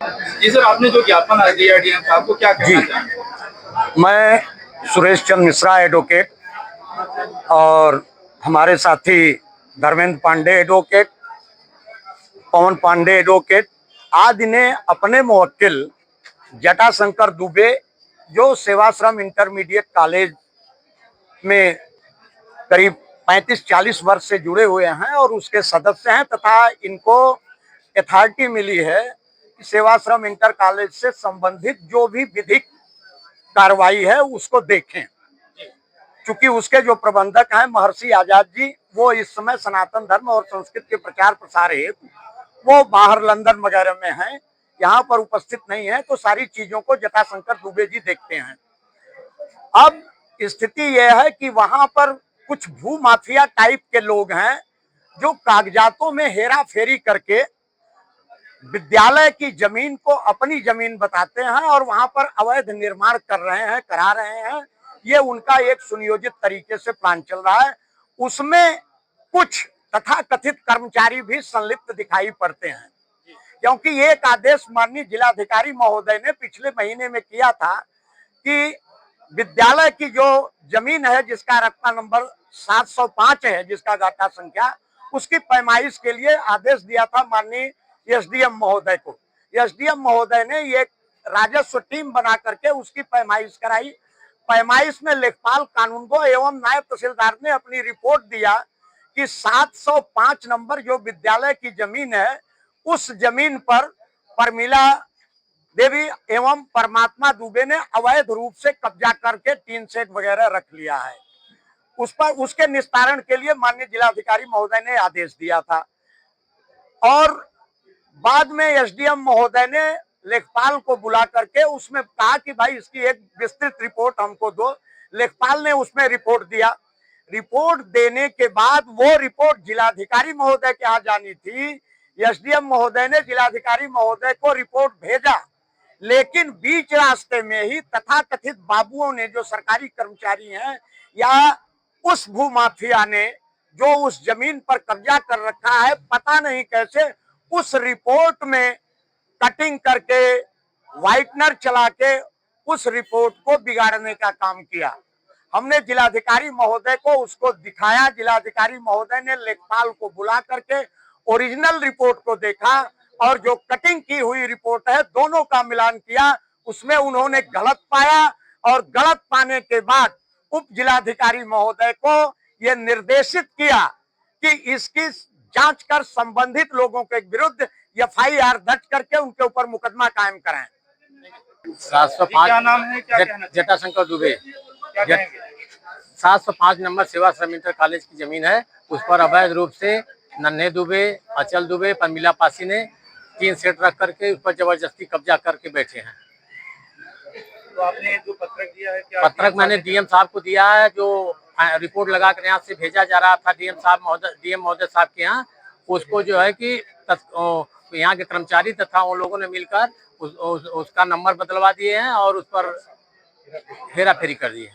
जी sir, आपने जो ज्ञापन दिया डीएम साहब को, क्या कहना चाहेंगे? मैं सुरेश चंद्र मिश्रा एडवोकेट और हमारे साथी धर्मेंद्र पांडे एडवोकेट, पवन पांडे एडवोकेट आज ने अपने मुवक्किल जटाशंकर दुबे जो सेवाश्रम इंटरमीडिएट कॉलेज में करीब 35-40 वर्ष से जुड़े हुए हैं और उसके सदस्य हैं तथा इनको अथॉरिटी मिली है कि सेवाश्रम इंटर कॉलेज से संबंधित जो भी विधिक कार्रवाई है उसको देखें। चूंकि उसके जो प्रबंधक हैं महर्षि आजाद जी, वो इस समय सनातन धर्म और संस्कृत के प्रचार प्रसार हेतु वो बाहर लंदन वगैरह में हैं, यहाँ पर उपस्थित नहीं है, तो सारी चीजों को जटाशंकर दुबे जी देखते हैं। अब स्थिति यह है कि वहां पर कुछ भू माफिया टाइप के लोग हैं जो कागजातों में हेरा फेरी करके विद्यालय की जमीन को अपनी जमीन बताते हैं और वहां पर अवैध निर्माण कर रहे हैं, करा रहे हैं। ये उनका एक सुनियोजित तरीके से प्लान चल रहा है। उसमें कुछ तथाकथित कर्मचारी भी संलिप्त दिखाई पड़ते हैं, क्योंकि एक आदेश माननीय जिलाधिकारी महोदय ने पिछले महीने में किया था कि विद्यालय की जो जमीन है जिसका रत्ता नंबर 705 है, जिसका गाटा संख्या, उसकी पैमाइश के लिए आदेश दिया था माननीय एसडीएम महोदय को। एसडीएम महोदय ने ये राजस्व टीम बना करके उसकी पैमाइश कराई। पैमाइश में लेखपाल कानूनगो एवं नायब तहसीलदार ने अपनी रिपोर्ट दिया कि 705 नंबर जो विद्यालय की जमीन है, उस जमीन पर परमिला देवी एवं परमात्मा दुबे ने अवैध रूप से कब्जा करके टीन सेट वगैरह रख लिया है। उस पर उसके निस्तारण के लिए माननीय जिलाधिकारी महोदय ने आदेश दिया था और बाद में एसडीएम महोदय ने लेखपाल को बुला करके उसमें कहा कि भाई इसकी एक विस्तृत रिपोर्ट हमको दो। लेखपाल ने उसमें रिपोर्ट दिया। रिपोर्ट देने के बाद वो रिपोर्ट जिलाधिकारी महोदय के यहाँ जानी थी। एसडीएम महोदय ने जिलाधिकारी महोदय को रिपोर्ट भेजा, लेकिन बीच रास्ते में ही तथाकथित बाबुओं ने, जो सरकारी कर्मचारी हैं या उस भूमाफिया ने जो उस जमीन पर कब्जा कर रखा है, पता नहीं कैसे उस रिपोर्ट में कटिंग करके व्हाइटनर चला के उस रिपोर्ट को बिगाड़ने का काम किया। हमने जिलाधिकारी महोदय को उसको दिखाया। जिलाधिकारी महोदय ने लेखपाल को बुला करके ओरिजिनल रिपोर्ट को देखा और जो कटिंग की हुई रिपोर्ट है दोनों का मिलान किया। उसमें उन्होंने गलत पाया और गलत पाने के बाद उप जिलाधिकारी महोदय को यह निर्देशित किया कि इसकी जांच कर संबंधित लोगों के विरुद्ध एफआईआर दर्ज करके उनके ऊपर मुकदमा कायम कराएं। 705 क्या नाम है, क्या कहना चाहिए? जटाशंकर दुबे। क्या कहेंगे? 705 नंबर सेवाश्रम इंटर कॉलेज की जमीन है, उस पर अवैध रूप से नन्हे दुबे, अचल दुबे, परमिला पासी ने 3 सेट रख करके उस पर जबरदस्ती कब्जा करके बैठे हैं। तो आपने जो पत्रक दिया है, क्या पत्रक मैंने डीएम साहब को दिया है, जो रिपोर्ट लगा कर यहाँ से भेजा जा रहा था डीएम महोदय साहब के यहाँ। उसको जो है कि यहाँ के कर्मचारी तथा उन लोगों ने मिलकर उसका नंबर बदलवा दिए हैं और उस पर हेरा फेरी कर दी है।